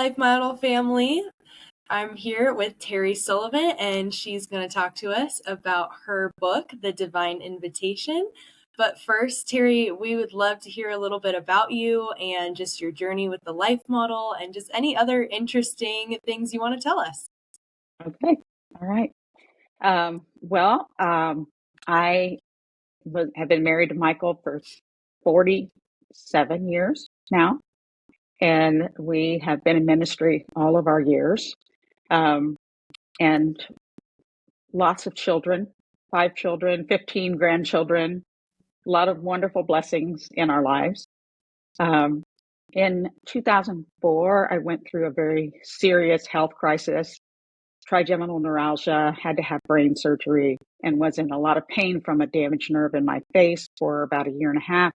Life Model family. I'm here with Terri Sullivant, and she's going to talk to us about her book, The Divine Invitation. But first, Terri, we would love to hear a little bit about you and just your journey with the Life Model and just any other interesting things you want to tell us. Okay. All right. I have been married to Michael for 47 years now, and we have been in ministry all of our years, and lots of children, 5 children, 15 grandchildren, a lot of wonderful blessings in our lives. In 2004, I went through a very serious health crisis, trigeminal neuralgia, had to have brain surgery, and was in a lot of pain from a damaged nerve in my face for about a year and a half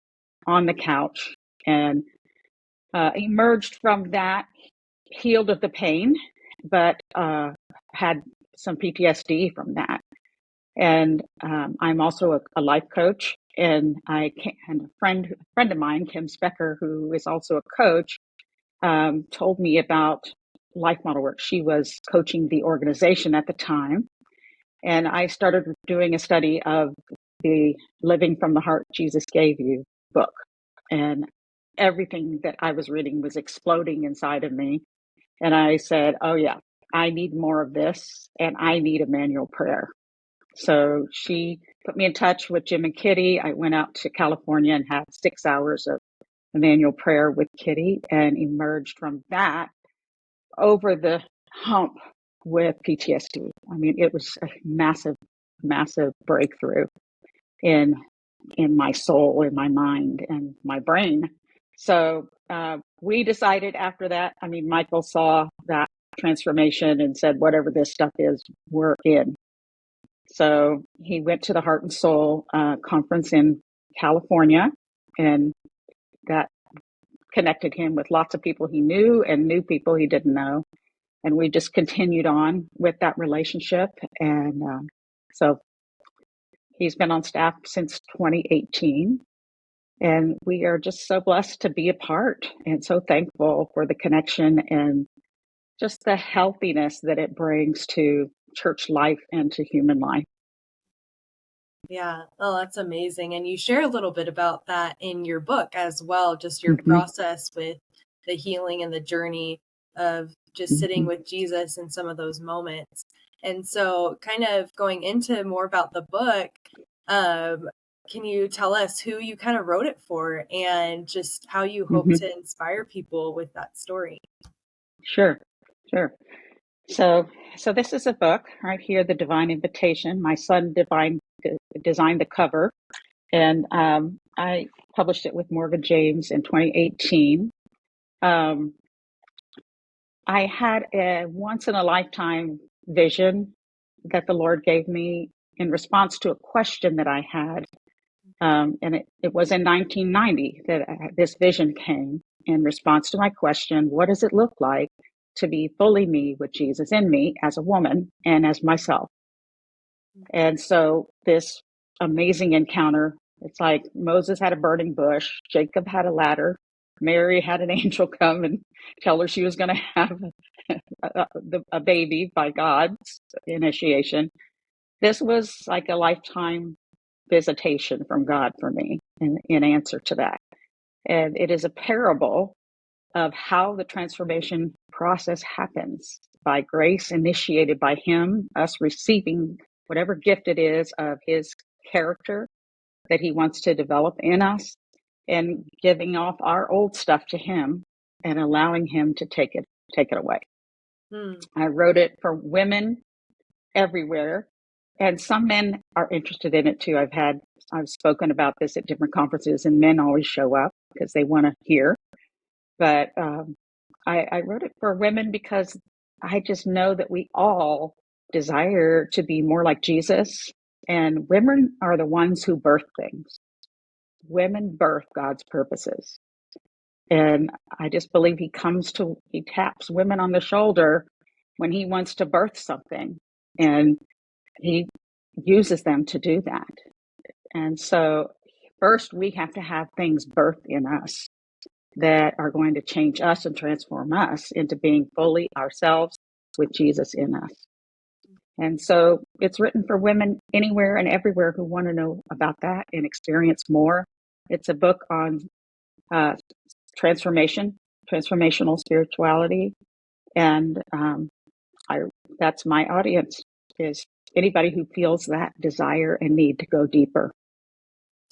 on the couch, and emerged from that healed of the pain, but had some PTSD from that. And I'm also a life coach, and and a friend of mine, Kim Specker, who is also a coach, told me about Life Model Work. She was coaching the organization at the time, and I started doing a study of the Living from the Heart Jesus Gave You book, and everything that I was reading was exploding inside of me. And I said, oh yeah, I need more of this, and I need Emanuel prayer. So she put me in touch with Jim and Kitty. I went out to California and had 6 hours of Emanuel prayer with Kitty, and emerged from that over the hump with PTSD. I mean, it was a massive, massive breakthrough in my soul, in my mind, and my brain. So we decided after that. I mean, Michael saw that transformation and said, whatever this stuff is, we're in. So he went to the Heart and Soul conference in California, and that connected him with lots of people he knew and new people he didn't know. And we just continued on with that relationship. And so he's been on staff since 2018. And we are just so blessed to be a part and so thankful for the connection and just the healthiness that it brings to church life and to human life. Yeah, oh, that's amazing. And you share a little bit about that in your book as well, just your process with the healing and the journey of just sitting with Jesus in some of those moments. And so kind of going into more about the book, can you tell us who you kind of wrote it for and just how you hope to inspire people with that story? Sure. So this is a book right here, The Divine Invitation. My son designed the cover, and I published it with Morgan James in 2018. I had a once in a lifetime vision that the Lord gave me in response to a question that I had. And it was in 1990 that this vision came in response to my question, what does it look like to be fully me with Jesus in me as a woman and as myself? And so this amazing encounter, it's like Moses had a burning bush, Jacob had a ladder, Mary had an angel come and tell her she was going to have a baby by God's initiation. This was like a lifetime visitation from God for me in answer to that. And it is a parable of how the transformation process happens by grace initiated by Him, us receiving whatever gift it is of His character that He wants to develop in us, and giving off our old stuff to Him and allowing Him to take it away. I wrote it for women everywhere, and some men are interested in it too. I've spoken about this at different conferences, and men always show up because they want to hear. But I wrote it for women because I just know that we all desire to be more like Jesus, and women are the ones who birth things. Women birth God's purposes. And I just believe he taps women on the shoulder when he wants to birth something, and he uses them to do that. And so first we have to have things birthed in us. that are going to change us and transform us into being fully ourselves with Jesus in us. And so it's written for women anywhere and everywhere who want to know about that and experience more. It's a book on uh, transformational spirituality. And that's my audience, is anybody who feels that desire and need to go deeper.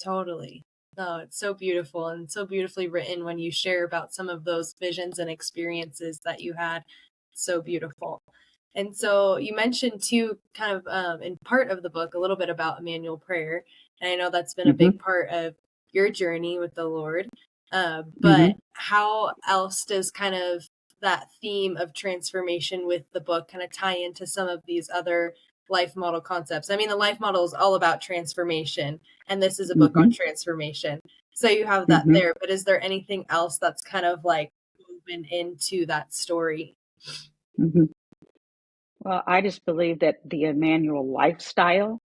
Totally. No, it's so beautiful and so beautifully written when you share about some of those visions and experiences that you had. So beautiful. And so you mentioned too, kind of in part of the book, a little bit about Emmanuel prayer. And I know that's been a big part of your journey with the Lord. But how else does kind of that theme of transformation with the book kind of tie into some of these other life model concepts? I mean, the life model is all about transformation, and this is a book on transformation. So you have that there, but is there anything else that's kind of like woven into that story? Well, I just believe that the Emanuel lifestyle,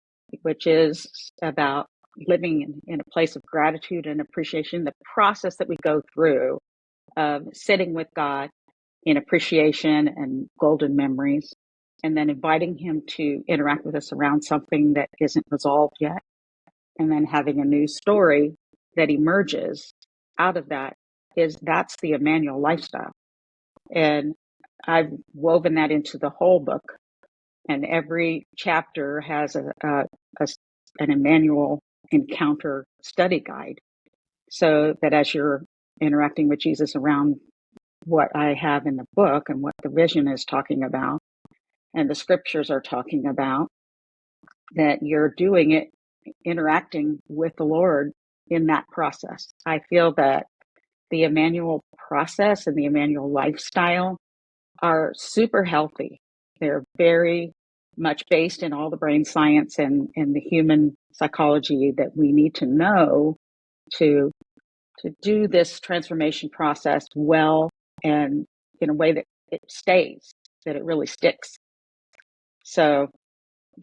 which is about living in a place of gratitude and appreciation, the process that we go through of sitting with God in appreciation and golden memories, and then inviting Him to interact with us around something that isn't resolved yet, and then having a new story that emerges out of that, that's the Emanuel lifestyle. And I've woven that into the whole book, and every chapter has an Emanuel encounter study guide, so that as you're interacting with Jesus around what I have in the book and what the vision is talking about and the scriptures are talking about, that you're doing it, interacting with the Lord in that process. I feel that the Emanuel process and the Emanuel lifestyle are super healthy. They're very much based in all the brain science and the human psychology that we need to know to do this transformation process well, and in a way that it stays, that it really sticks. So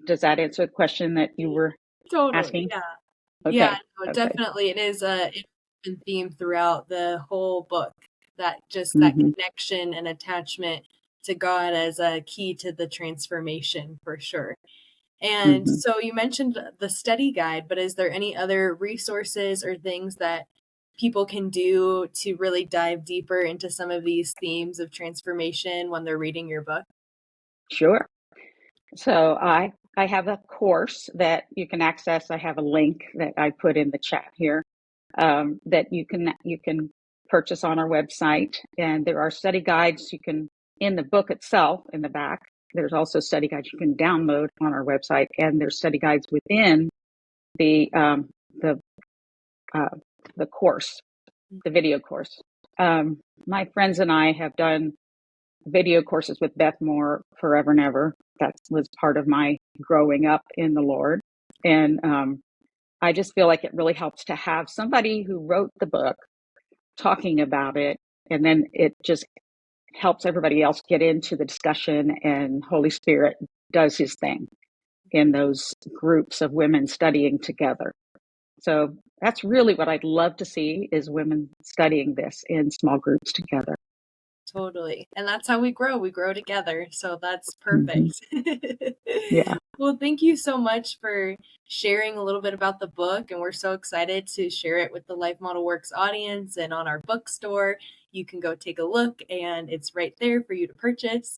does that answer the question that you were Totally. asking? Yeah. Yeah, Okay. no, Okay. definitely. It is a theme throughout the whole book, that just that Mm-hmm. connection and attachment to God as a key to the transformation for sure. And Mm-hmm. so you mentioned the study guide, but is there any other resources or things that people can do to really dive deeper into some of these themes of transformation when they're reading your book? Sure. So I have a course that you can access. I have a link that I put in the chat here, that you can purchase on our website, and there are study guides you can, in the book itself in the back. There's also study guides you can download on our website, and there's study guides within the um, the uh, the course, the video course. My friends and I have done video courses with Beth Moore forever and ever. That was part of my growing up in the Lord. And I just feel like it really helps to have somebody who wrote the book talking about it. And then it just helps everybody else get into the discussion, and Holy Spirit does his thing in those groups of women studying together. So that's really what I'd love to see, is women studying this in small groups together. Totally. And that's how we grow. We grow together. So that's Mm-hmm. perfect. Yeah. Well, thank you so much for sharing a little bit about the book. And we're so excited to share it with the Life Model Works audience and on our bookstore. You can go take a look, and it's right there for you to purchase.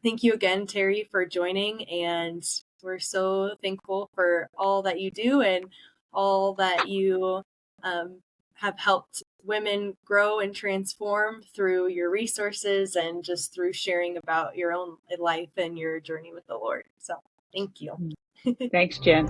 Thank you again, Terri, for joining. And we're so thankful for all that you do and all that you um, have helped women grow and transform through your resources and just through sharing about your own life and your journey with the Lord. So thank you. Thanks, Jen.